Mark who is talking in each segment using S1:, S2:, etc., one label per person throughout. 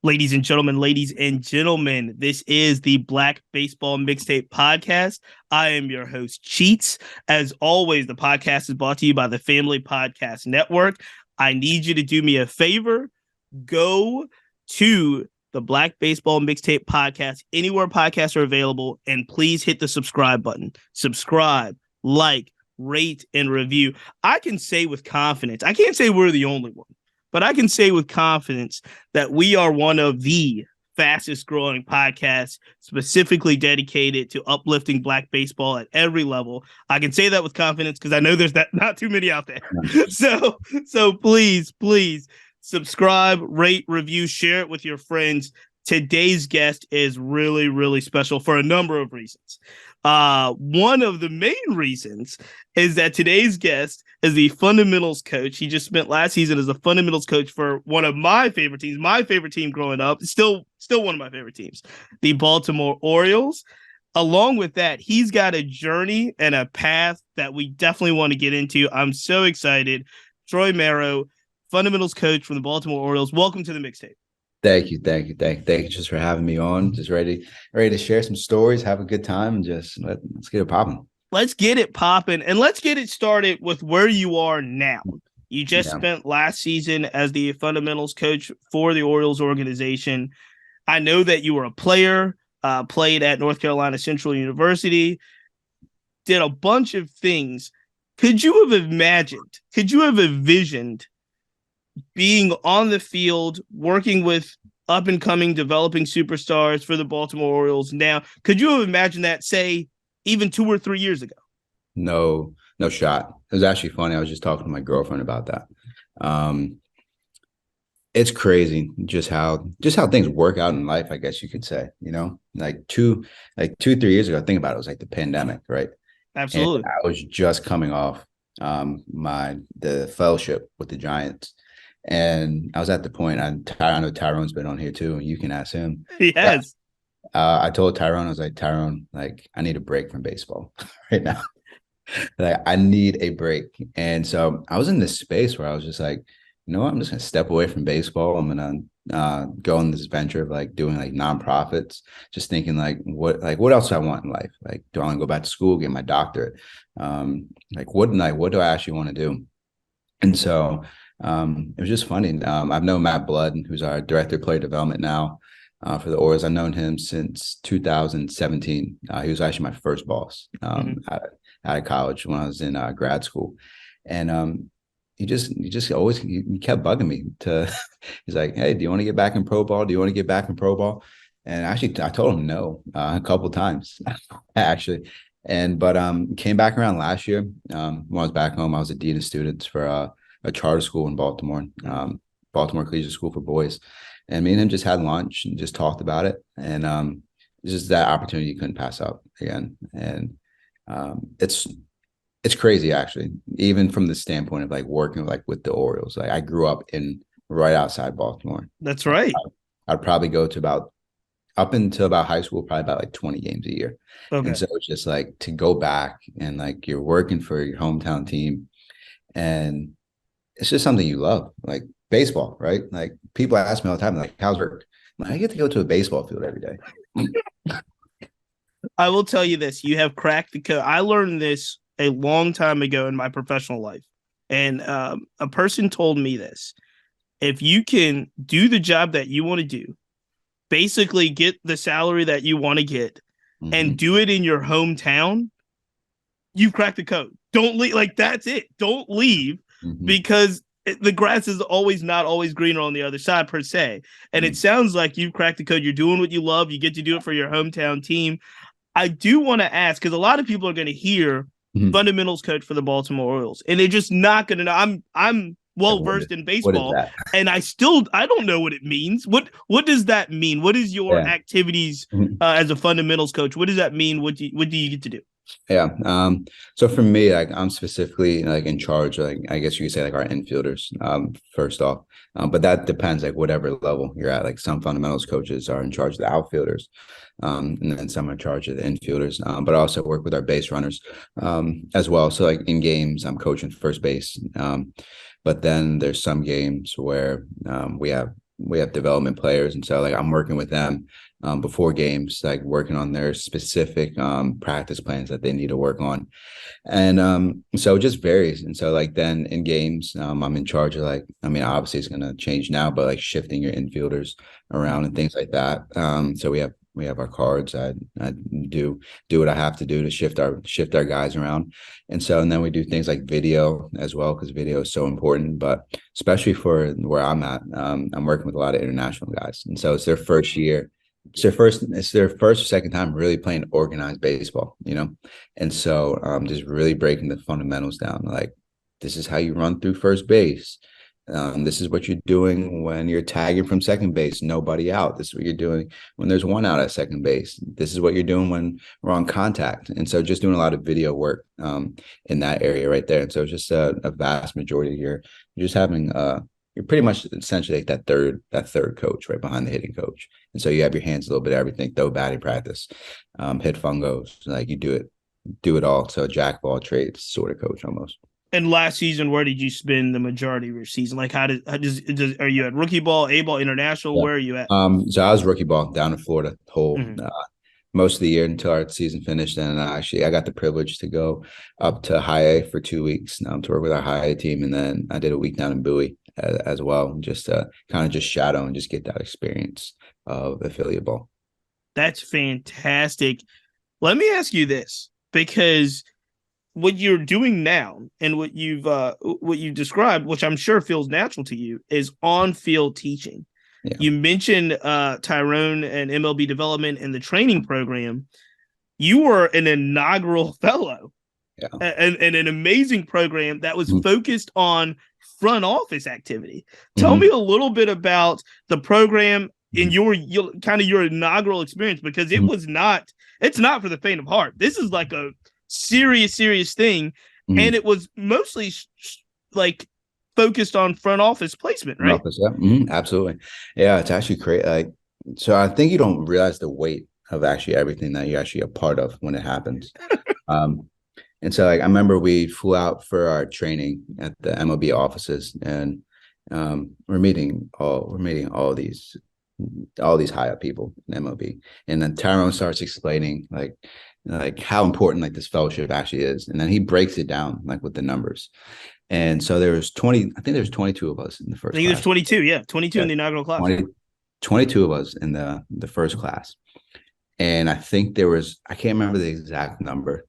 S1: Ladies and gentlemen, this is the Black Baseball Mixtape podcast. I am your host, Cheats. As always, the podcast is brought to you by the Family Podcast Network. I need you to do me a favor. Go to the Black Baseball Mixtape podcast, anywhere podcasts are available, and please hit the subscribe button. Subscribe, like, rate, and review. I can say with confidence, I can't say we're the only one, but I can say with confidence that we are one of the fastest growing podcasts specifically dedicated to uplifting Black baseball at every level. I can say that with confidence because I know there's not too many out there. So please subscribe, rate, review, share it with your friends. Today's guest is really, really special for a number of reasons. One of the main reasons is that today's guest is the fundamentals coach. He just spent last season as a fundamentals coach for one of my favorite teams, my favorite team growing up, still one of my favorite teams, the Baltimore Orioles. Along with that, he's got a journey and a path that we definitely want to get into. I'm so excited. Troy Marrow, fundamentals coach from the Baltimore Orioles. Welcome to the mixtape.
S2: Thank you just for having me on. Just ready to share some stories, have a good time, and just let's get it popping.
S1: Let's get it popping, and let's get it started with where you are now. You just spent last season as the fundamentals coach for the Orioles organization. I know that you were a player, played at North Carolina Central University, did a bunch of things. Could you have envisioned being on the field, working with up-and-coming developing superstars for the Baltimore Orioles now? Could you have imagined that, say, even 2 or 3 years ago?
S2: No shot. It was actually funny. I was just talking to my girlfriend about that. It's crazy just how things work out in life, I guess you could say, like 3 years ago, think about it, was like the pandemic, right?
S1: Absolutely.
S2: And I was just coming off the fellowship with the Giants. And I was at the point, I know Tyrone's been on here too, and you can ask him.
S1: Yes.
S2: I told Tyrone, I was like, Tyrone, like, I need a break from baseball right now. Like, I need a break. And so I was in this space where I was just like, you know what? I'm just going to step away from baseball. I'm going to go on this venture of like doing like nonprofits, just thinking what else do I want in life? Like, do I want to go back to school, get my doctorate? What do I actually want to do? And so it was just funny. I've known Matt Blood, who's our director of player development now for the Orioles. I've known him since 2017. He was actually my first boss out of college when I was in grad school. And he kept bugging me he's like, hey, do you want to get back in pro ball? And actually, I told him no a couple of times, actually. But came back around last year. When I was back home, I was a dean of students for a charter school in Baltimore, Baltimore Collegiate School for Boys. And me and him just had lunch and just talked about it. And it's just that opportunity you couldn't pass up again. And it's crazy, actually, even from the standpoint of like working like with the Orioles. Like, I grew up right outside Baltimore.
S1: That's right.
S2: I'd probably go to up until about high school, probably about like 20 games a year. Okay. And so it's just like to go back and like you're working for your hometown team, and it's just something you love, like baseball, right? Like, people ask me all the time, like, how's work? I get to go to a baseball field every day.
S1: I will tell you this. You have cracked the code. I learned this a long time ago in my professional life. And a person told me this. If you can do the job that you want to do, basically get the salary that you want to get, and do it in your hometown, you've cracked the code. Don't leave. Like, that's it. Don't leave because the grass is not always greener on the other side, per se. And it sounds like you've cracked the code. You're doing what you love. You get to do it for your hometown team. I do want to ask, because a lot of people are going to hear fundamentals coach for the Baltimore Orioles, and they're just not going to know. I'm well versed in baseball, and I don't know what it means. What does that mean? What is your activities as a fundamentals coach? What does that mean? What do you get to do?
S2: Yeah. So for me, like, I'm specifically like in charge, like, I guess you could say, like, our infielders, first off. But that depends, like, whatever level you're at. Like, some fundamentals coaches are in charge of the outfielders, and then some are in charge of the infielders. But I also work with our base runners as well. So like in games, I'm coaching first base. But then there's some games where we have we have development players, and so like I'm working with them before games, like working on their specific practice plans that they need to work on. And so it just varies. And so like then in games, I'm in charge of like, I mean, obviously it's gonna change now, but like shifting your infielders around and things like that. So we have our cards. I do what I have to do to shift our guys around. And then we do things like video as well, because video is so important. But especially for where I'm at, I'm working with a lot of international guys. And so it's their first year. It's their first or second time really playing organized baseball, and so just really breaking the fundamentals down. Like, this is how you run through first base. This is what you're doing when you're tagging from second base, nobody out. This is what you're doing when there's one out at second base. This is what you're doing when we're on contact. And so just doing a lot of video work in that area right there. And so it's just a vast majority here. You're just having you're pretty much essentially like that third coach right behind the hitting coach. And so you have your hands a little bit of everything, throw batting practice, hit fungos, like you do it all. So jack of all trades sort of coach almost.
S1: And last season, where did you spend the majority of your season? Like, how does are you at rookie ball, A ball, international?
S2: Yeah.
S1: Where are you at?
S2: So I was rookie ball down in Florida whole
S1: Mhm.
S2: most of the year until our season finished. And I got the privilege to go up to high A for 2 weeks to work with our high A team. And then I did a week down in Bowie as well, just to kind of just shadow and just get that experience of affiliate ball.
S1: That's fantastic. Let me ask you this, because what you're doing now and what you've described, which I'm sure feels natural to you, is on-field teaching.
S2: Yeah.
S1: You mentioned Tyrone and MLB development and the training program. You were an inaugural fellow, and an amazing program that was focused on front office activity. Tell me a little bit about the program in your kind of your inaugural experience, because it's not for the faint of heart. This is like a serious thing, and it was mostly like focused on front office placement, right?
S2: Office, yeah. Absolutely. Yeah, it's actually great. Like, so I think you don't realize the weight of actually everything that you're actually a part of when it happens. And so like I remember we flew out for our training at the MLB offices, and we're meeting all these high up people in MLB. And then Tyrone starts explaining like how important like this fellowship actually is. And then he breaks it down like with the numbers. And so there was 20, I think there's 22 of us in the first
S1: I think
S2: class.
S1: there's 22, yeah, 22 in the inaugural class.
S2: 22 of us in the first class. And I think there was, I can't remember the exact number.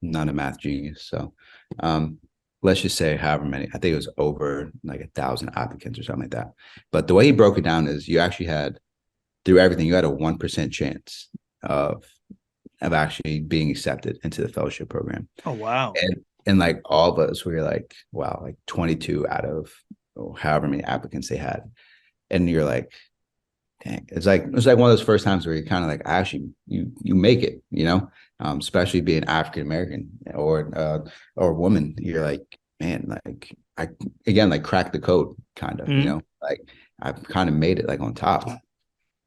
S2: Not a math genius. So let's just say however many, I think it was over like 1,000 applicants or something like that. But the way he broke it down is you actually had, through everything, you had a 1% chance of actually being accepted into the fellowship program.
S1: Oh, wow.
S2: And like all of us, we were like, wow, like 22 out of however many applicants they had. And you're like, dang, it was like one of those first times where you're kind of like, actually, you make it, especially being African American or woman. You're like, man, like I again like cracked the code, kind of, like I've kind of made it like on top.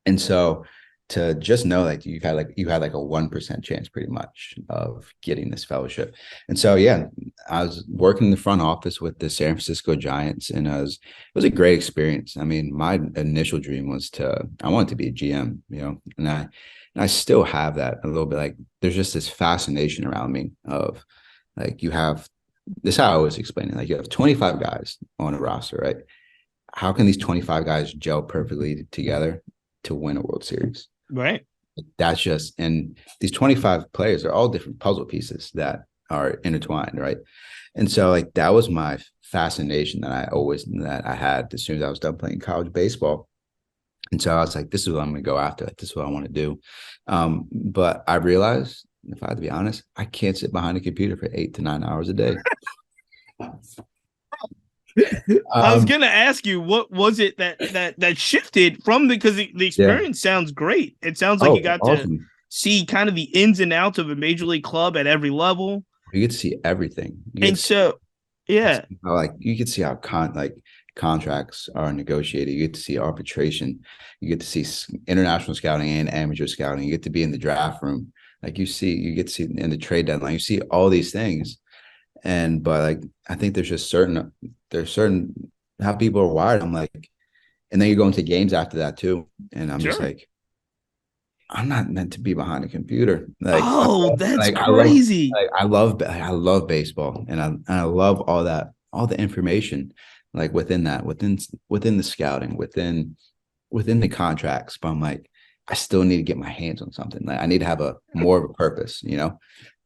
S2: And so to just know like you had like a 1% chance pretty much of getting this fellowship. And so yeah, I was working in the front office with the San Francisco Giants, and it was a great experience. I mean, my initial dream was I wanted to be a GM, and I still have that a little bit. Like there's just this fascination around me of like this is how I always explain it. Like you have 25 guys on a roster, right? How can these 25 guys gel perfectly together to win a World Series?
S1: Right.
S2: That's just, and these 25 players are all different puzzle pieces that are intertwined, right? And so like that was my fascination that I had as soon as I was done playing college baseball. And so I was like, this is what I'm going to go after. Like, this is what I want to do. But I realized, if I had to be honest, I can't sit behind a computer for 8 to 9 hours a day.
S1: I was gonna ask you, what was it that shifted from because the experience sounds great. It sounds like you got awesome to see kind of the ins and outs of a major league club at every level.
S2: You get to see everything.
S1: Like
S2: you get to see how contracts are negotiated. You get to see arbitration. You get to see international scouting and amateur scouting. You get to be in the draft room. Like you get to see in the trade deadline. You see all these things. But like I think there's certain how people are wired. I'm like, And then you go into games after that too. And I'm just
S1: Sure.
S2: like, I'm not meant to be behind a computer.
S1: Oh, that's crazy.
S2: I love baseball, and I love all the information, like within the scouting, within the contracts. But I'm like, I still need to get my hands on something. Like I need to have a more of a purpose, you know.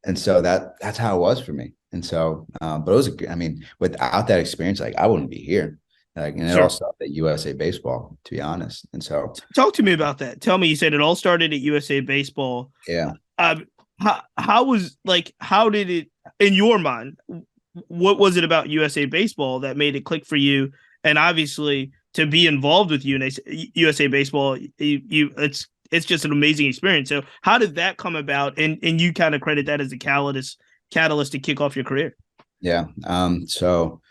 S2: And so that's how it was for me. And so, but it was, I mean, without that experience, like I wouldn't be here. Like, and it all
S1: Sure.
S2: started at USA Baseball, to be honest. And so,
S1: Talk to me about that. Tell me, you said it all started at USA Baseball.
S2: yeah,
S1: Um, how was like how did it in your mind? What was it about USA Baseball that made it click for you? And obviously, to be involved with USA Baseball, it's just an amazing experience. So, how did that come about? And you kind of credit that as a catalyst to kick off your career.
S2: yeah. So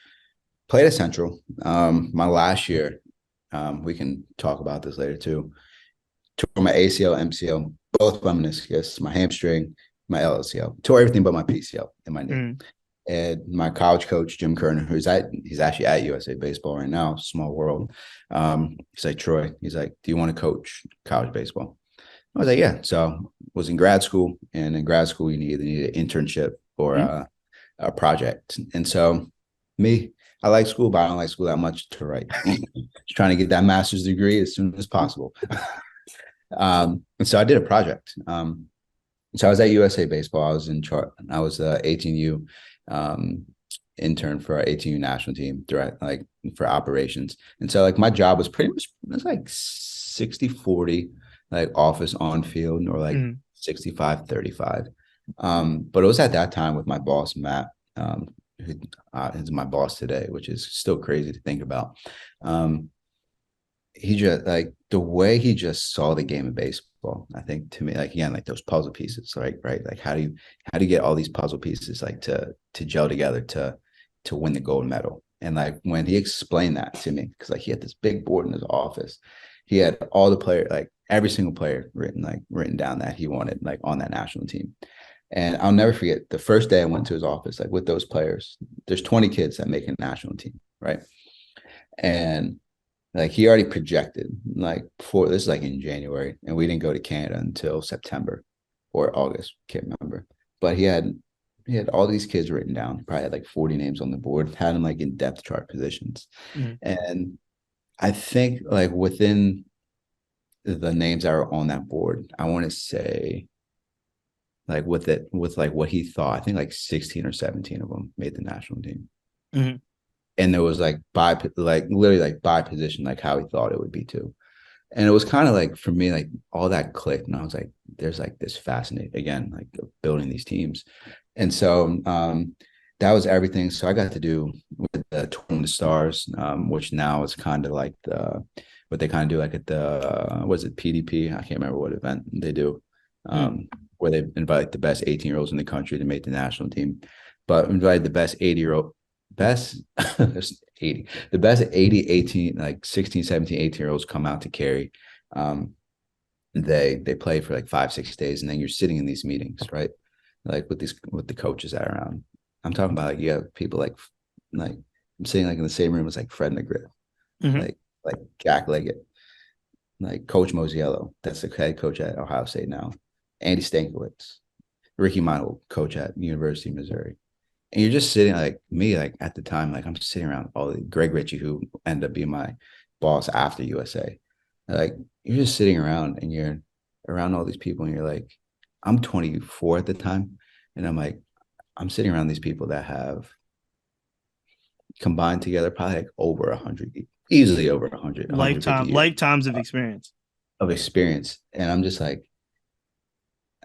S2: played at Central. My last year, we can talk about this later too. Tore my ACL, MCL, both my meniscus, my hamstring, my LCL. Tore everything but my PCL in my knee.
S1: Mm.
S2: And my college coach, Jim Kerner, he's actually at USA Baseball right now, small world. He's like, Troy, he's like, do you want to coach college baseball? I was like, yeah. So was in grad school, and in grad school, you either need an internship or a project. And so me, I like school, but I don't like school that much to write. Just trying to get that master's degree as soon as possible. And so I did a project. So I was at USA Baseball. I was in charge. I was the 18U intern for our 18U national team, direct like for operations. And so like my job was pretty much, it was like 60-40, like office on field, or like 65-35. But it was at that time with my boss, Matt, who is my boss today, which is still crazy to think about. He just like the way he just saw the game of baseball. I think to me, like again, like those puzzle pieces, right? Like how do you get all these puzzle pieces like to gel together to win the gold medal? And like when he explained that to me, because like he had this big board in his office, he had all the player, like every single player written down that he wanted like on that national team. And I'll never forget the first day I went to his office, like with those players. There's 20 kids that make a national team, right? And like he already projected, like before this is like in January, and we didn't go to Canada until September or August, can't remember. But he had all these kids written down. He probably had like 40 names on the board, had them like in depth chart positions.
S1: Mm-hmm.
S2: And I think like within the names that are on that board, I want to say like with like what he thought, I think like 16 or 17 of them made the national team.
S1: Mm-hmm.
S2: And there was like literally like by position, like how he thought it would be too. And it was kind of like for me, like all that clicked, and I was like, there's like this fascinating again, like building these teams. And so that was everything. So I got to do with the Twin the Stars, which now is kind of like what they kind of do like at the was it PDP? I can't remember what event they do. Where they invite the best 18-year-olds in the country to make the national team, but invite the best 80-year-old best 80 the best 80 18 like 16 17 18-year-olds come out to carry. They play for like 5-6 days, and then you're sitting in these meetings, right, like with the coaches that are around. I'm talking about like you have people like I'm sitting like in the same room as like Fred McGriff,
S1: Mm-hmm.
S2: like Jack Leggett, like Coach Mosiello, that's the head coach at Ohio State now, Andy Stankiewicz, Ricky Mantle, coach at University of Missouri. And you're just sitting like me, like at the time, like I'm sitting around all the Greg Ritchie, who ended up being my boss after USA. Like you're just sitting around and you're around all these people, and you're like, I'm 24 at the time. And I'm like, I'm sitting around these people that have combined together probably like over 100, easily over 100, 150 years
S1: Lifetimes of experience.
S2: of experience. And I'm just like,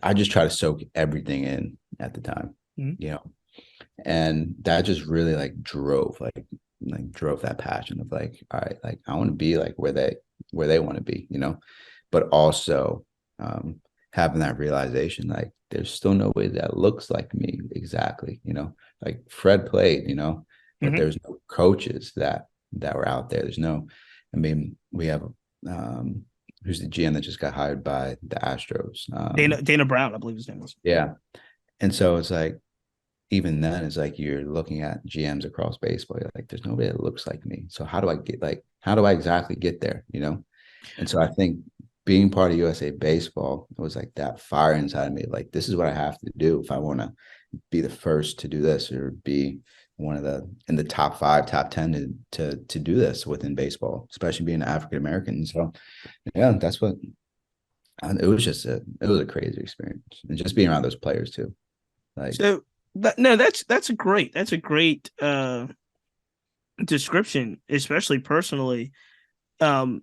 S2: I just try to soak everything in at the time, you know. And that just really like drove that passion of like, all right, like I want to be like where they want to be, you know. But also having that realization, like there's still nobody that looks like me exactly, you know. Like Fred played, you know, but there's no coaches that were out there. There's no, I mean, we have who's the GM that just got hired by the Astros,
S1: Dana Brown, I believe his name was.
S2: yeah. And so it's like even then, it's like you're looking at GMs across baseball. You're like, there's nobody that looks like me. So how do I exactly get there? And so I think being part of USA Baseball, it was like that fire inside of me. Like, this is what I have to do if I want to be the first to do this or be one of the in the top 5, top 10 to do this within baseball, especially being African American. So yeah, that's what it was. It was a crazy experience, and just being around those players too. Like,
S1: So that's a great description, especially personally. Um,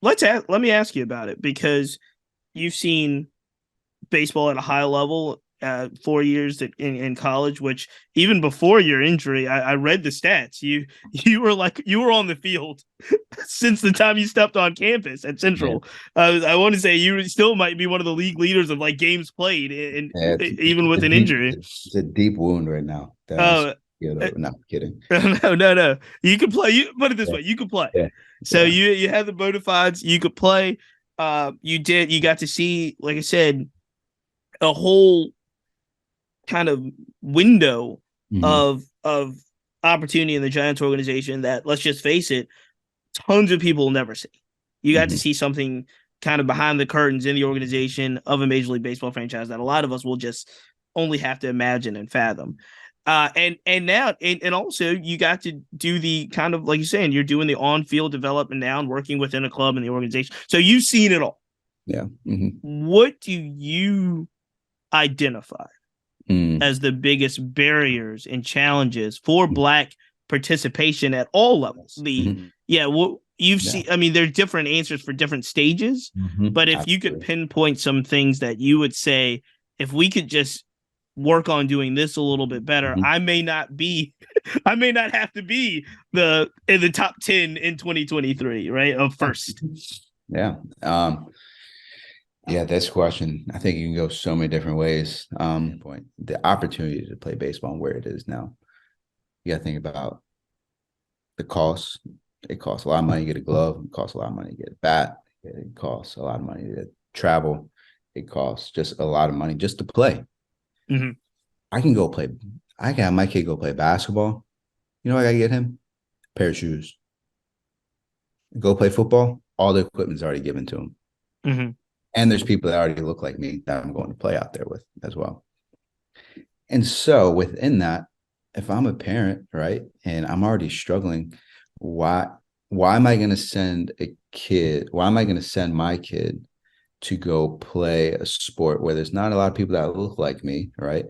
S1: let me ask you about it, because you've seen baseball at a high level, 4 years in college, which even before your injury, I read the stats. You were on the field since the time you stepped on campus at
S2: yeah,
S1: Central. I want to say you still might be one of the league leaders of like games played, and
S2: yeah,
S1: even with an injury.
S2: it's a deep wound right now. That's
S1: Uh,
S2: not kidding.
S1: no. You can play. You put it this
S2: Yeah,
S1: way: you could play.
S2: yeah,
S1: So
S2: yeah.
S1: you had the bona fides. You could play. You did. You got to see, like I said, a whole kind of window
S2: Mhm,
S1: of opportunity in the Giants organization that, let's just face it, tons of people will never see. You got to
S2: mhm.
S1: see something kind of behind the curtains in the organization of a Major League Baseball franchise that a lot of us will just only have to imagine and fathom. And now and also you got to do the kind of, like you're saying, you're doing the on field development now and working within a club and the organization. So you've seen it all.
S2: Yeah. Mhm.
S1: What do you identify
S2: Mm,
S1: as the biggest barriers and challenges for Black participation at all levels?
S2: mhm.
S1: Well, you've
S2: Yeah.
S1: seen, I mean, there's different answers for different stages, but if you could
S2: Absolutely.
S1: pinpoint some things that you would say, if we could just work on doing this a little bit better,
S2: Mhm.
S1: I may not be, I may not have to be in the top 10 in 2023, right? Of first.
S2: Yeah. Yeah, this question, I think you can go so many different ways. Point the opportunity to play baseball and where it is now. You got to think about the cost. It costs a lot of money to get a glove. It costs a lot of money to get a bat. It costs a lot of money to travel. It costs just a lot of money just to play.
S1: Mm-hmm.
S2: I can go play. I can have my kid go play basketball. You know, I got to get him a pair of shoes. Go play football. All the equipment's already given to him.
S1: Mm-hmm.
S2: And there's people that already look like me that I'm going to play out there with as well. And so within that, if I'm a parent, right, and I'm already struggling, why why am I going to send a kid? Why am I going to send my kid to go play a sport where there's not a lot of people that look like me, right?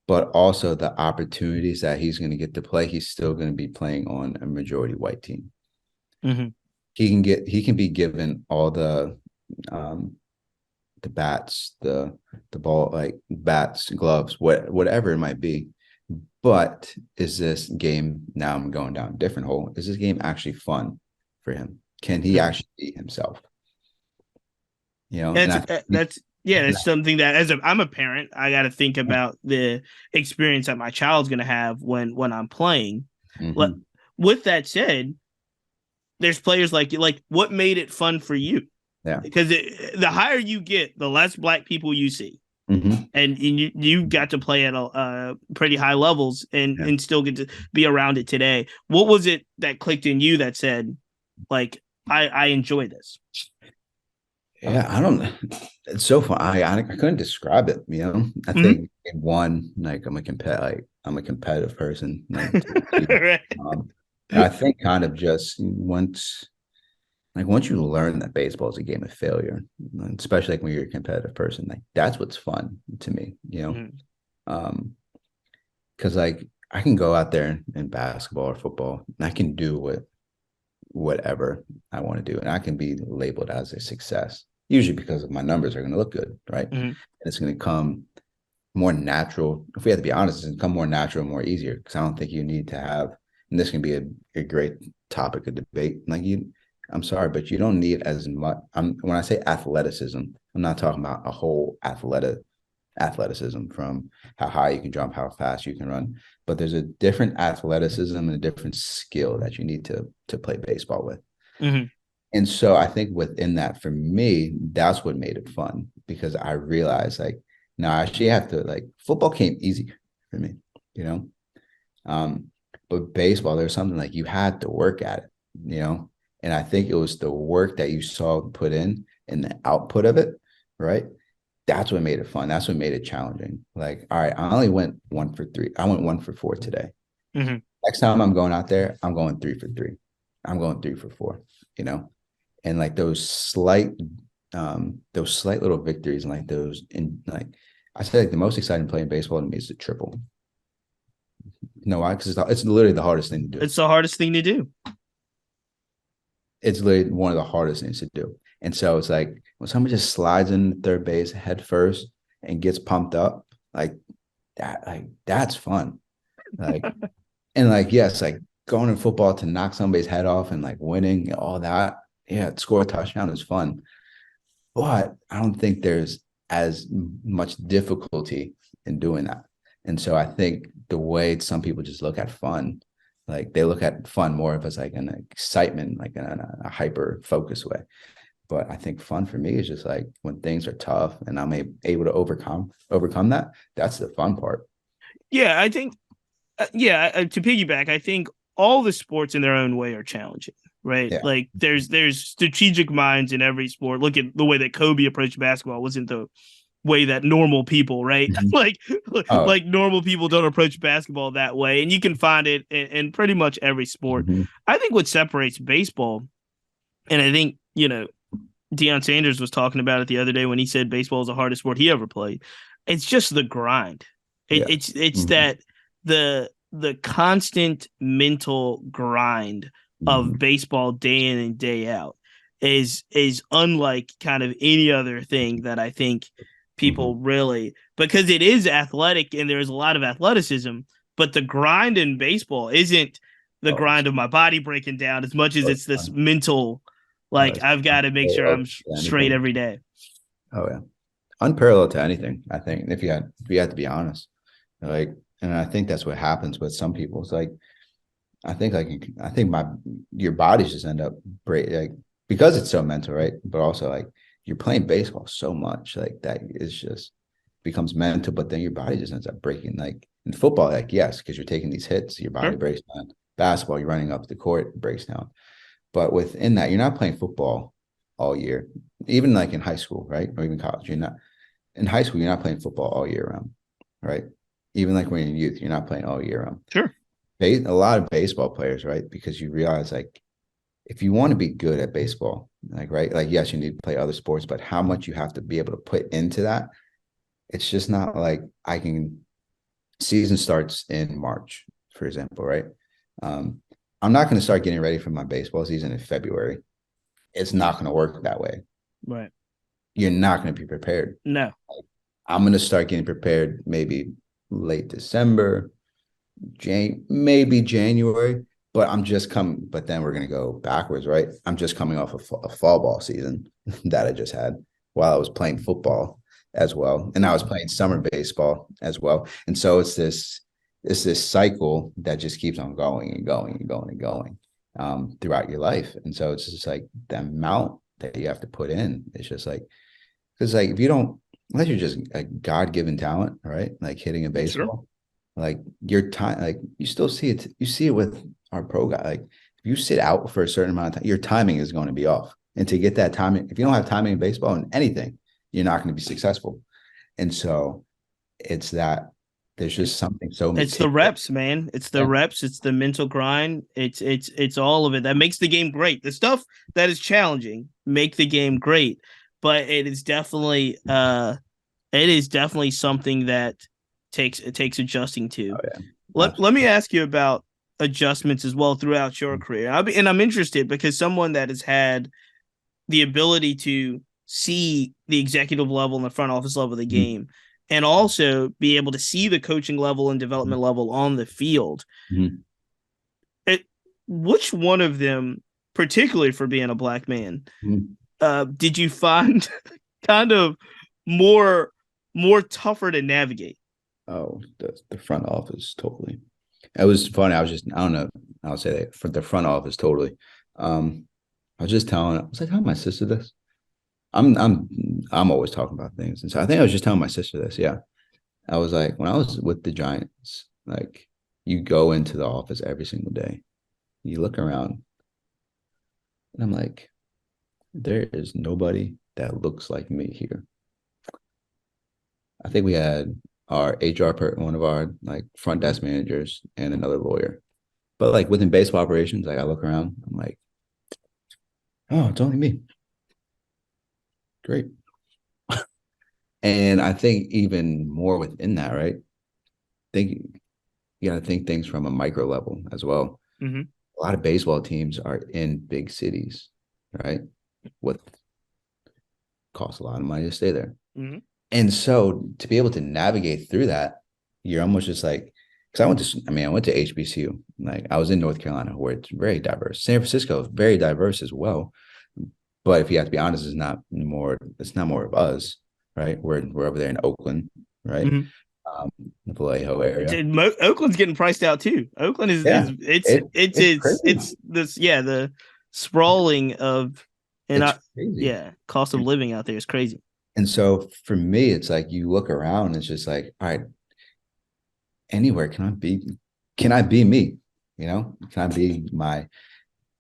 S2: But also the opportunities that he's going to get to play, he's still going to be playing on a majority white team.
S1: Mm-hmm.
S2: He can be given all um, the bats, the ball, like bats, gloves, whatever it might be. But is this game now I'm going down a different hole? Is this game actually fun for him? Can he
S1: Mm-hmm.
S2: actually be himself? And
S1: That's
S2: I think
S1: that's yeah, it's something that, I'm a parent, I got to think about the experience that my child's going to have when I'm playing. Let,
S2: mm-hmm,
S1: with that said, there's players like you. Like, what made it fun for you?
S2: yeah,
S1: Because the higher you get, the less Black people you see,
S2: mm-hmm,
S1: and you got to play at pretty high levels
S2: yeah,
S1: and still get to be around it today. What was it that clicked in you that said, like, I enjoy this?
S2: yeah. I don't. It's so fun. I couldn't describe it. I
S1: Mm-hmm.
S2: think in one, like I'm a competitive person.
S1: Right.
S2: Um, and I think kind of just once you learn that baseball is a game of failure, especially like when you're a competitive person, like that's what's fun to me.
S1: Mm-hmm.
S2: Um, because like I can go out there in basketball or football and I can do whatever I want to do, and I can be labeled as a success, usually because my numbers are going to look good, right? And
S1: Mm-hmm.
S2: it's going to come more natural. If we have to be honest, it's going to come more natural and more easier because I don't think you need to have, and this can be a great topic of debate. I'm sorry, but you don't need as much. When I say athleticism, I'm not talking about a whole athleticism from how high you can jump, how fast you can run. But there's a different athleticism and a different skill that you need to play baseball with.
S1: Mm-hmm.
S2: And so I think within that, for me, that's what made it fun because I realized like, no, I actually have to like football came easy for me. you know. But baseball, there's something like you had to work at it, you know. And I think it was the work that you saw put in and the output of it, right? That's what made it fun. That's what made it challenging. Like, all right, I only went 1 for 3. I went 1 for 4 today.
S1: Mm-hmm.
S2: Next time I'm going out there, I'm going 3 for 3. I'm going 3 for 4, you know? And like those slight little victories and like those in like I said, like the most exciting play in baseball to me is the triple. No, why? Because it's literally the hardest thing to do.
S1: It's the hardest thing to do.
S2: It's literally one of the hardest things to do. And so it's like when someone just slides in third base head first and gets pumped up, like that's fun. Like, and like, yes, like going in football to knock somebody's head off and like winning, all that. Yeah, score a touchdown is fun. But I don't think there's as much difficulty in doing that. And so I think the way some people just look at fun, like they look at fun more of as like an excitement, like in a hyper focused way. But I think fun for me is just like when things are tough and I'm able to overcome that. That's the fun part.
S1: Yeah, I think. To piggyback, I think all the sports in their own way are challenging, right?
S2: Yeah.
S1: Like there's strategic minds in every sport. Look at the way that Kobe approached basketball wasn't the way that normal people, right?
S2: Mhm.
S1: like
S2: Oh.
S1: like normal people don't approach basketball that way, and you can find it in pretty much every sport.
S2: Mhm.
S1: I think what separates baseball, and I think Deion Sanders was talking about it the other day when he said baseball is the hardest sport he ever played. It's just the grind.
S2: Yeah.
S1: It's
S2: Mhm.
S1: that the constant mental grind of
S2: Mhm.
S1: baseball day in and day out is unlike kind of any other thing that I think people
S2: Mhm.
S1: really, because it is athletic and there's a lot of athleticism, but the grind in baseball isn't the
S2: Oh,
S1: grind of my body breaking down as much as
S2: oh,
S1: it's this mental, like
S2: it's
S1: I've got to make sure I'm straight
S2: anything.
S1: every day.
S2: Oh yeah. Unparalleled to anything, I think, if you had to be honest. Like, and I think that's what happens with some people. It's like I think your bodies just end up break like because it's so mental, right? But also like you're playing baseball so much, like that is just becomes mental, but then your body just ends up breaking. Like in football, like yes, because you're taking these hits, your body
S1: Sure.
S2: breaks down. Basketball, you're running up the court, it breaks down. But within that, you're not playing football all year. Even like in high school, right? Or even college, you're not in high school, you're not playing football all year round, right? Even like when you're in youth, you're not playing all year round.
S1: Sure.
S2: A lot of baseball players, right? Because you realize like if you want to be good at baseball, like right, like yes, you need to play other sports, but how much you have to be able to put into that, it's just not like I can season starts in March, for example, right? Um, I'm not going to start getting ready for my baseball season in February. It's not going to work that way.
S1: Right.
S2: You're not going to be prepared.
S1: No.
S2: I'm going to start getting prepared maybe late December, maybe January, but but then we're going to go backwards, right? I'm just coming off a fall ball season that I just had while I was playing football as well. And I was playing summer baseball as well. And so it's this cycle that just keeps on going and going and going and going throughout your life. And so it's just like the amount that you have to put in. It's just like, because like if you don't, unless you're just a God-given talent, right? Like hitting a
S1: Sure.
S2: baseball, like your time, like you still see it. You see it with our pro guy. Like if you sit out for a certain amount of time, your timing is going to be off. And to get that timing, if you don't have timing in baseball and anything, you're not going to be successful. And so it's that there's just something so
S1: It's the
S2: meticulous.
S1: reps, man. It's the
S2: Yeah.
S1: reps. It's the mental grind. It's all of it that makes the game great. The stuff that is challenging make the game great, but it is definitely something that takes adjusting
S2: Oh
S1: to.
S2: yeah.
S1: Let me ask you about adjustments as well throughout your
S2: Absolutely.
S1: career. I'm interested because someone that has had the ability to see the executive level and the front office level of the
S2: Mhm.
S1: game and also be able to see the coaching level and development level on the field.
S2: Mhm.
S1: It, which one of them, particularly for being a black man,
S2: Mhm.
S1: did you find kind of more more tougher to navigate?
S2: Oh, the front office totally. It was funny. I don't know. I'll say that for the front office totally. I was just telling my sister this. I'm always talking about things, and so I think I was just telling my sister this. Yeah, I was like when I was with the Giants. Like you go into the office every single day, you look around, and I'm like, there is nobody that looks like me here. I think we had our one of our like front desk managers and another lawyer. But like within baseball operations, like I look around, I'm like, oh, it's only me. Great. And I think even more within that, right? Think you got to think things from a micro level as well.
S1: Mm-hmm.
S2: A lot of baseball teams are in big cities, right? What costs a lot of money to stay there.
S1: Mm-hmm.
S2: And so to be able to navigate through that, you're almost just like, because I went to HBCU. Like I was in North Carolina where it's very diverse. San Francisco is very diverse as well. But if you have to be honest, it's not more of us, right? We're over there in Oakland, right?
S1: Mm-hmm.
S2: The Vallejo area.
S1: Oakland's getting priced out too. Oakland is
S2: Yeah. It's crazy.
S1: it's this the sprawling of
S2: It's crazy.
S1: cost of living out there is crazy.
S2: And so for me, it's like you look around, and it's just like, all right, anywhere can I be me? You know, can I be my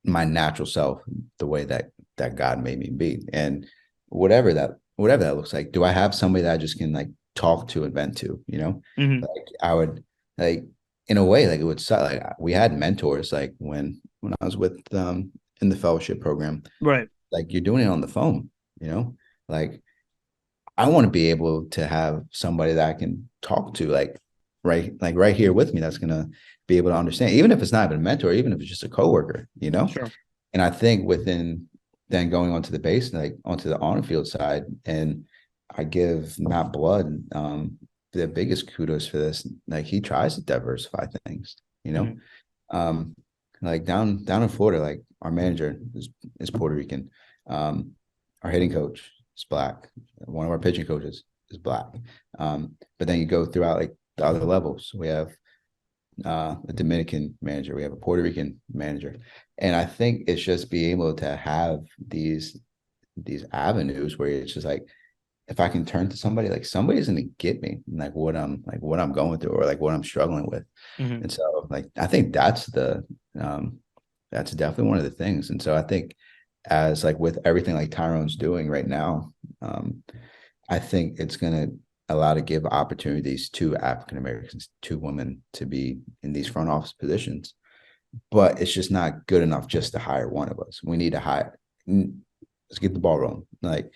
S2: natural self, the way that God made me be? And whatever that looks like. Do I have somebody that I just can like talk to and vent to? You know,
S1: Mm-hmm.
S2: like I would like in a way, like it would suck. Like we had mentors like when I was with in the fellowship program,
S1: Right.
S2: like you're doing it on the phone, you know, like I want to be able to have somebody that I can talk to, right here with me, that's gonna be able to understand, even if it's not even a mentor, even if it's just a coworker, you know.
S1: Sure.
S2: And I think within then going onto the base, like onto the on field side, and I give Matt Blood the biggest kudos for this. Like he tries to diversify things, you know. Like down in Florida, like our manager is Puerto Rican. Our hitting coach is black. One of our pitching coaches is black. But then you go throughout like the other levels. We have a Dominican manager. We have a Puerto Rican manager. And I think it's just being able to have these avenues where it's just like, if I can turn to somebody, like somebody's gonna get me like what I'm going through, or like what I'm struggling with.
S1: Mm-hmm.
S2: And so like I think that's definitely one of the things. And so I think as like with everything like Tyrone's doing right now, I think it's gonna allow to give opportunities to African Americans, to women, to be in these front office positions. But it's just not good enough just to hire one of us. We need to hire. Let's get the ball rolling. Like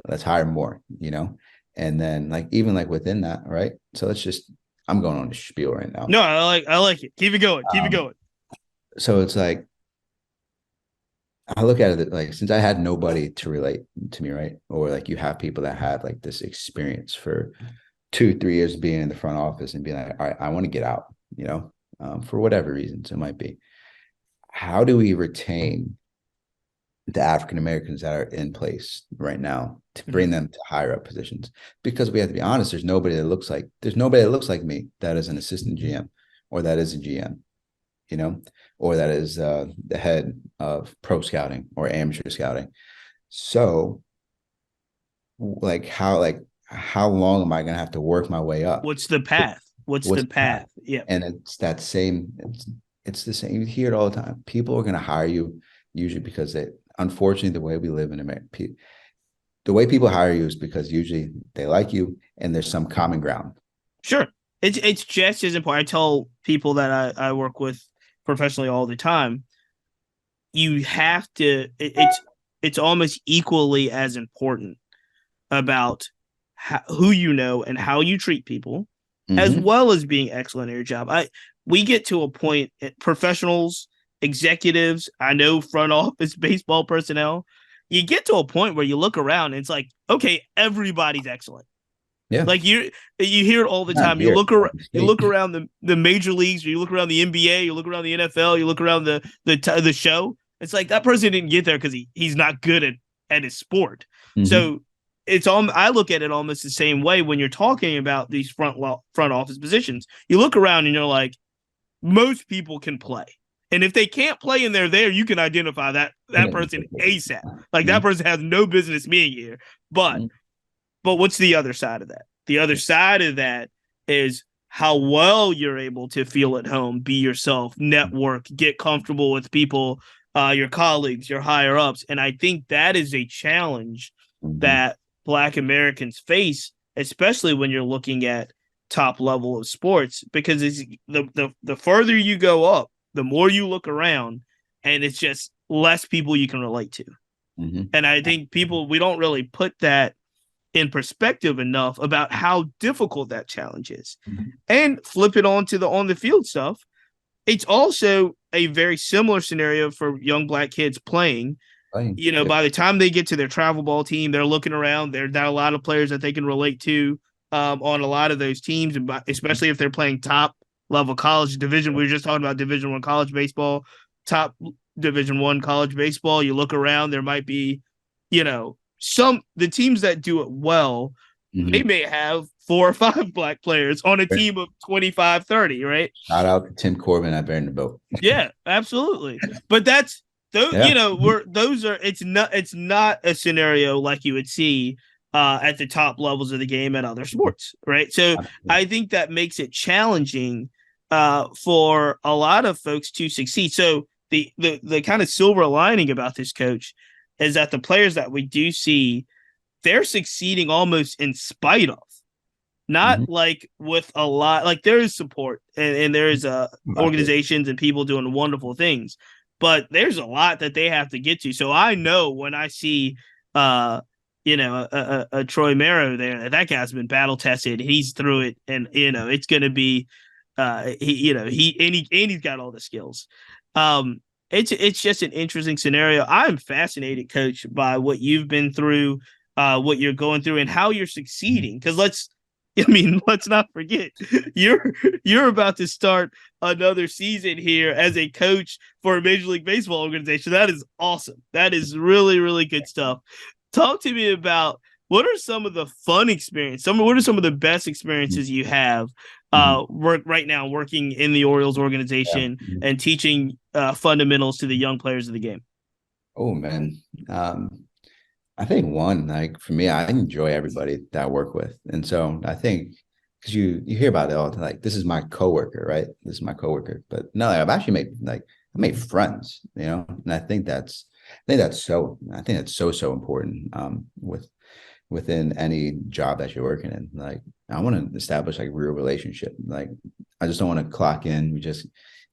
S2: let's hire more, you know. And then like even like within that, right? So I'm going on the spiel right now.
S1: No, I like it. Keep it going. Keep it going.
S2: So it's like I look at it like, since I had nobody to relate to me, right? Or like you have people that have like this experience for 2-3 years being in the front office and being like, all right, I want to get out, you know, for whatever reasons it might be. How do we retain the African Americans that are in place right now to bring them to higher up positions? Because we have to be honest, there's nobody that looks like me that is an assistant GM or that is a GM, you know, or that is the head of pro scouting or amateur scouting. So like how long am I going to have to work my way up?
S1: What's the path? What's the path? Yeah.
S2: And it's the same. You hear it all the time. People are going to hire you usually because unfortunately, the way we live in America, the way people hire you is because usually they like you and there's some common ground.
S1: Sure. It's just as important. I tell people that I work with professionally all the time, you have to, it's almost equally as important about who you know and how you treat people, as well as being excellent at your job. We get to a point, professionals, executives, I know front office baseball personnel, you get to a point where you look around and it's like, okay, everybody's excellent.
S2: Yeah.
S1: Like you hear it all the time. You look around the major leagues, or you look around the NBA, you look around the NFL, you look around the show. It's like that person didn't get there because he's not good at his sport. So I look at it almost the same way when you're talking about these front office positions. You look around and you're like, most people can play. And if they can't play and they're there, you can identify that person ASAP. Like that person has no business being here. But what's the other side of that? The other side of that is how well you're able to feel at home, be yourself, network, get comfortable with people, your colleagues, your higher ups. And I think that is a challenge
S2: Mhm.
S1: that Black Americans face, especially when you're looking at top level of sports, because it's the further you go up, the more you look around, and it's just less people you can relate to.
S2: Mhm.
S1: And I think we don't really put that in perspective enough about how difficult that challenge is.
S2: Mhm.
S1: And flip it on to the on the field stuff. It's also a very similar scenario for young Black kids playing.
S2: Playing.
S1: You know,
S2: Yep.
S1: by the time they get to their travel ball team, they're looking around. There's not a lot of players that they can relate to on a lot of those teams, and especially if they're playing top level college division. We were just talking about Division I college baseball, top Division I college baseball. You look around, there might be, you know, some the teams that do it well, they
S2: Mhm.
S1: may have 4 or 5 Black players on a team of 25, 30, right?
S2: Shout out to Tim Corbin at Vanderbilt.
S1: Yeah, absolutely. But that's those,
S2: Yeah.
S1: we're those are it's not a scenario like you would see at the top levels of the game at other sports, right? So I think that makes it challenging for a lot of folks to succeed. So the kind of silver lining about this, coach, is that the players that we do see, they're succeeding almost in spite of, not
S2: Mhm.
S1: like with a lot, like there is support, and there is
S2: Gotcha.
S1: organizations and people doing wonderful things, but there's a lot that they have to get to. So I know when I see uh a Troy Marrow there, that guy's been battle tested, he's through it, and it's going to be he's got all the skills. um it's just an interesting scenario. I'm fascinated, coach, by what you've been through, what you're going through, and how you're succeeding, because let's not forget, you're you're about to start another season here as a coach for a Major League Baseball organization. That is awesome. That is really, really good stuff. Talk to me about what are some of the fun experiences. What are some of the best experiences you have
S2: Mhm.
S1: work right now working in the Orioles
S2: Yeah.
S1: organization
S2: Mhm.
S1: and teaching fundamentals to the young players of the game?
S2: Oh man. I think one, like for me, I enjoy everybody that I work with. And so I think because you hear about it all the time, like this is my coworker, right? This is my coworker. But no, like, I've actually made I made friends, and I think that's so important within any job that you're working in. Like I want to establish like real relationship. Like I just don't want to clock in, we just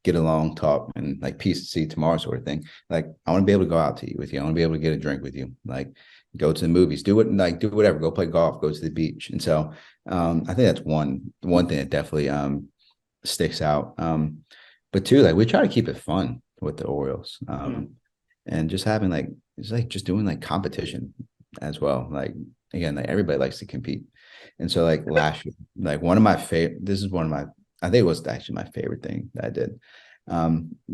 S2: get along, talk, and like peace, see you tomorrow sort of thing. Like I want to be able to go out to eat with you. I want to be able to get a drink with you. Like go to the movies, do whatever, go play golf, go to the beach. And so I think that's one thing that definitely sticks out. But two, like we try to keep it fun with the Orioles.
S1: Mm.
S2: And just having like it's like just doing like competition as well. Like again, like everybody likes to compete. And so like last year, like one of my favorite this is one of my I think it was actually my favorite thing that I did.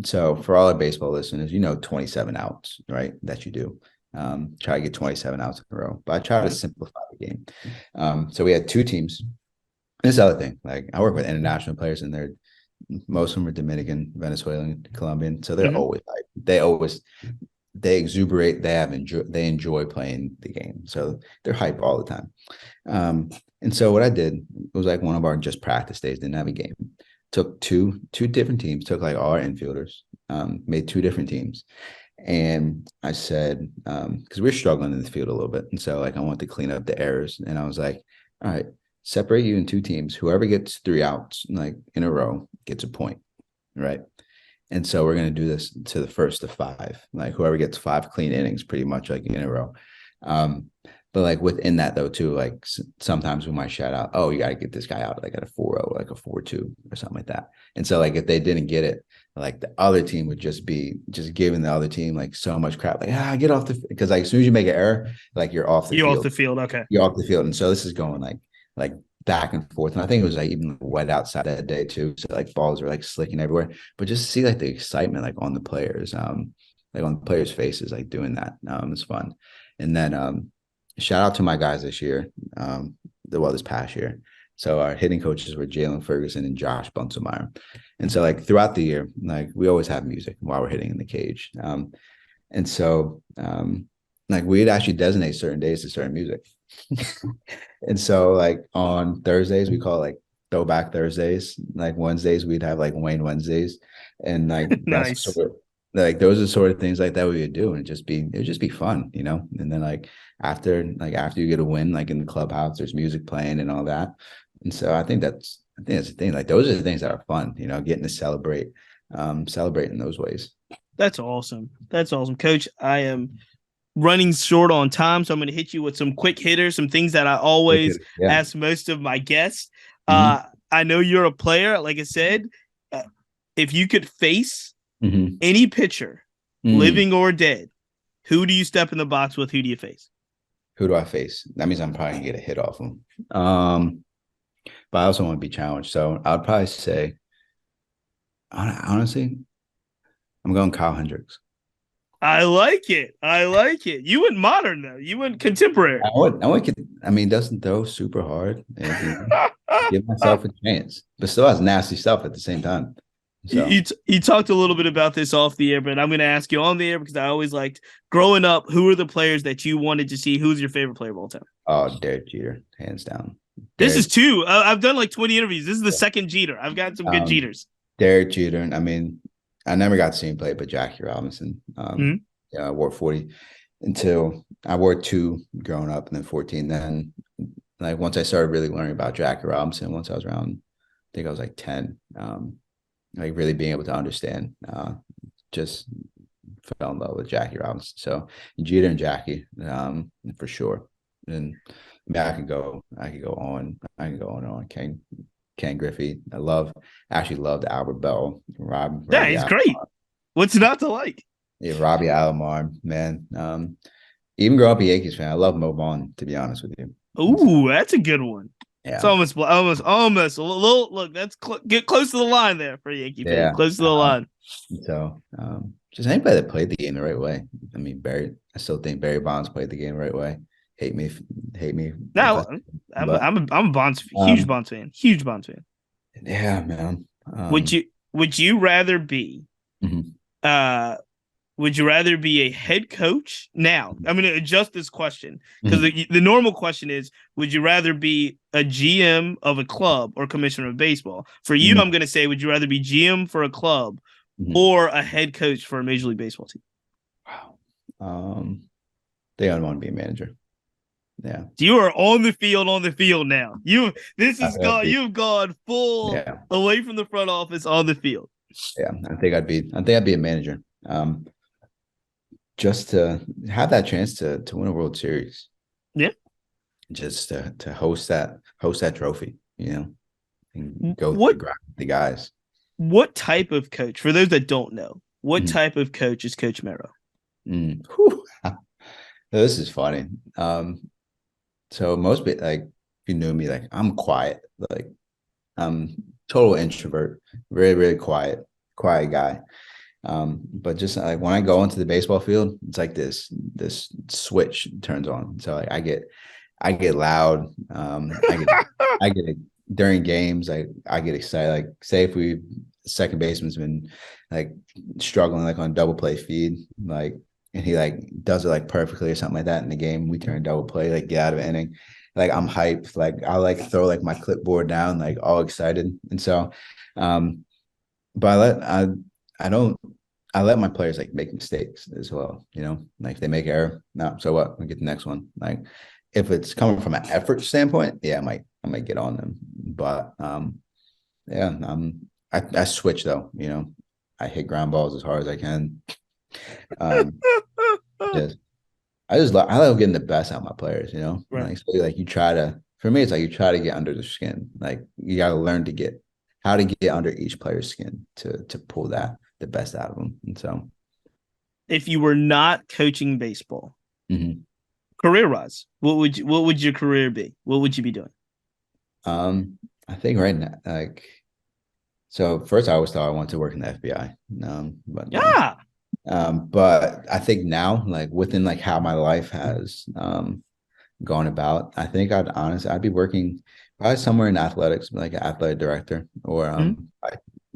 S2: So for all our baseball listeners, 27 outs, right? That you do. Try to get 27 outs in a row. But I try to
S1: Mm.
S2: simplify the game. So we had two teams. This other thing, like I work with international players, and most of them are Dominican, Venezuelan, Colombian. So they're
S1: Mm-hmm.
S2: always like they exuberate, they enjoy playing the game. So they're hype all the time. And so what I did, it was like one of our just practice days, didn't have a game. Took two different teams, took like all our infielders, made two different teams. And I said, because we're struggling in the field a little bit. And so like I want to clean up the errors. And I was like, all right, separate you in two teams. Whoever gets 3 outs like in a row gets a point. Right. And so we're going to do this to the first of five, like whoever gets 5 clean innings pretty much like in a row. Um, but like within that though, too, like sometimes we might shout out, oh, you got to get this guy out like at a 4-0, like a 4-2 or something like that. And so like if they didn't get it, like the other team would just be just giving the other team like so much crap, like, get off because like as soon as you make an error, like you're off the
S1: You off
S2: field.
S1: the field? Okay.
S2: You're off the field. And so this is going like back and forth. And I think it was like even wet outside that day too. So like balls are like slicking everywhere. But just to see like the excitement like on the players, like on the players' faces, like doing that. It's fun. And then shout out to my guys this year, this past year. So our hitting coaches were Jalen Ferguson and Josh Bunselmeyer. And so like throughout the year, like we always have music while we're hitting in the cage. And so like we'd actually designate certain days to certain music. And so like on Thursdays, we call it like throwback Thursdays. Like Wednesdays, we'd have like Wayne Wednesdays, and like that's
S1: Nice.
S2: sort of like those are sort of things like that we would do, and it'd just be fun, you know. And then after you get a win, like in the clubhouse, there's music playing and all that. And so I think that's the thing. Like those are the things that are fun, you know, getting to celebrate in those ways.
S1: That's awesome. That's awesome. Coach, I am running short on time, so I'm going to hit you with some quick hitters, some things that I always
S2: Yeah.
S1: ask most of my guests.
S2: Mm-hmm.
S1: I know you're a player. Like I said, if you could face
S2: Mm-hmm.
S1: any pitcher,
S2: Mm.
S1: living or dead, who do you step in the box with? Who do you face?
S2: Who do I face? That means I'm probably gonna get a hit off them. But I also want to be challenged. So I'd probably say, honestly, I'm going Kyle Hendricks.
S1: I like it. I like it. You went modern though. You went contemporary.
S2: I mean, doesn't throw super hard and can give myself a chance, but still has nasty stuff at the same time. So,
S1: You talked a little bit about this off the air, but I'm going to ask you on the air because I always liked growing up. Who are the players that you wanted to see? Who's your favorite player of all time?
S2: oh, Derek Jeter, hands down.
S1: This is
S2: Derek,
S1: two. I've done like 20 interviews. This is the second Jeter. I've got some good
S2: um,
S1: Jeters.
S2: Derek Jeter. I mean, I never got to see him play, but Jackie Robinson.
S1: Mhm.
S2: Yeah, I wore 40 until I wore two growing up, and then 14. Then, like once I started really learning about Jackie Robinson, once I was around, I think I was like 10. Like really being able to understand, just fell in love with Jackie Robinson. So Jeter and Jackie, for sure. And I mean, I could go on and on. Ken Griffey. Actually loved Albert Bell,
S1: Yeah,
S2: Robbie
S1: he's great. What's not to like?
S2: Yeah, Robbie Alomar, man. Even growing up a Yankees fan, I love Mo Vaughn, to be honest with you.
S1: Ooh, that's a good one. It's
S2: Yeah,
S1: almost a little. Look, that's get close to the line there for a Yankee fan.
S2: yeah.
S1: Close to the line.
S2: So just anybody that played the game the right way. I mean, I still think Barry Bonds played the game the right way. Hate me, hate me.
S1: Now,
S2: But
S1: I'm a Bonds huge
S2: um,
S1: Bonds fan. Huge Bonds fan.
S2: yeah, man.
S1: Would you rather be
S2: Mhm,
S1: uh would you rather be a head coach now? I'm going to adjust this question because
S2: mhm,
S1: the normal question is, would you rather be a GM of a club or commissioner of baseball? For you,
S2: mhm,
S1: I'm going to say, would you rather be GM for a club
S2: mhm.
S1: or a head coach for a Major League Baseball team?
S2: Wow. They don't want to be a manager. Yeah,
S1: You are on the field now. You've gone full
S2: yeah,
S1: away from the front office on the field.
S2: yeah. I think I'd be a manager. Just to have that chance to win a World Series,
S1: Yeah.
S2: just to host that trophy, you know, and go to the
S1: What
S2: ground with the guys.
S1: what type of coach, for those that don't know, what
S2: Mm,
S1: type of coach is Coach Marrow?
S2: Whew. This is funny. So like if you knew me, like I'm quiet, like I'm total introvert, really, really quiet guy. But just like when I go into the baseball field, it's like this switch turns on. So like I get loud. I get during games. I get excited. Like say if we second baseman's been like struggling like on double play feed, like and he like does it like perfectly or something like that in the game. We turn double play, like get out of inning. Like I'm hyped. Like I like throw like my clipboard down, like all excited. And so, but I don't I let my players like make mistakes as well. You know, like if they make error, no, so what? We get the next one. Like if it's coming from an effort standpoint, yeah, I might get on them. But yeah, I switch though. You know, I hit ground balls as hard as I can. Um, just I love getting the best out of my players. You know,
S1: Right.
S2: like so like you try to. For me, it's like you try to get under the skin. Like you got to learn to get how to get under each player's skin to pull the best out of them. And so,
S1: If you were not coaching baseball,
S2: mhm.
S1: career wise, what would your career be? What would you be doing?
S2: I think right now, like, so first I always thought I wanted to work in the FBI, but no.
S1: Yeah.
S2: But I think now, like within like how my life has gone about, I think I'd be working probably somewhere in athletics, like an athletic director, or
S1: Mhm.
S2: I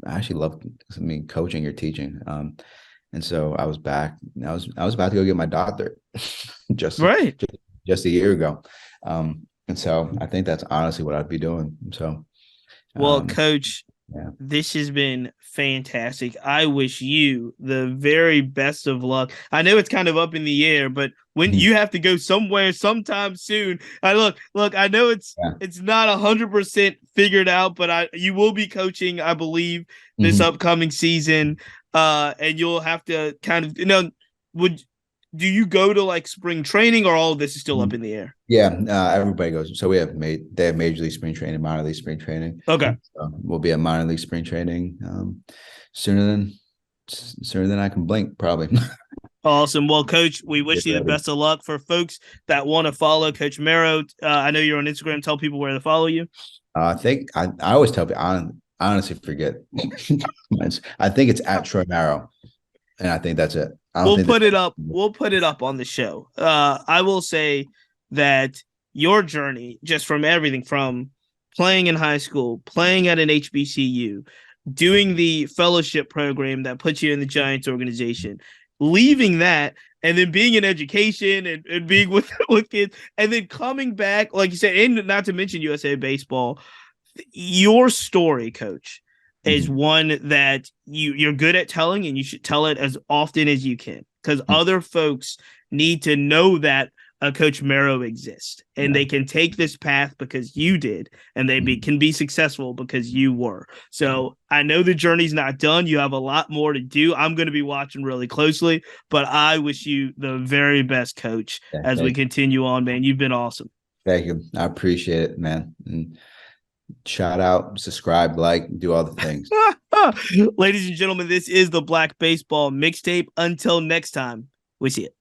S2: actually love, I mean, coaching or teaching. And so I was about to go get my doctorate just
S1: Right.
S2: just, just a year ago. And so I think that's honestly what I'd be doing. So
S1: Well, Coach,
S2: Yeah.
S1: this has been fantastic. I wish you the very best of luck. I know it's kind of up in the air, but when you have to go somewhere sometime soon, look. I know it's not 100% figured out, but you will be coaching, I believe, this upcoming season. And you'll have to kind of would do you go to like spring training, or all of this is still up in the air?
S2: Yeah, everybody goes. So they have major league spring training, minor league spring training.
S1: Okay.
S2: So we'll be at minor league spring training sooner than I can blink, probably.
S1: Awesome. Well, Coach, we wish you the best of luck. For folks that want to follow Coach Marrow, I know you're on Instagram. Tell people where to follow you.
S2: I think I always tell people, I honestly forget. I think it's at Troy Marrow, and I think that's it.
S1: We'll put it up. We'll put it up on the show. I will say that your journey, just from everything from playing in high school, playing at an HBCU, doing the fellowship program that puts you in the Giants organization, leaving that, and then being in education and being with kids, and then coming back, like you said, and not to mention USA Baseball, your story, Coach, is one that you're good at telling, and you should tell it as often as you can, because other folks need to know that a Coach Marrow exists, and they can take this path because you did, and they can be successful because you were. So I know the journey's not done. You have a lot more to do. I'm going to be watching really closely, but I wish you the very best, Coach, as we continue on, man. You've been awesome.
S2: Thank you. I appreciate it, man. And shout out, subscribe, like, do all the things.
S1: Ladies and gentlemen, this is the Black Baseball Mixtape. Until next time, we see it.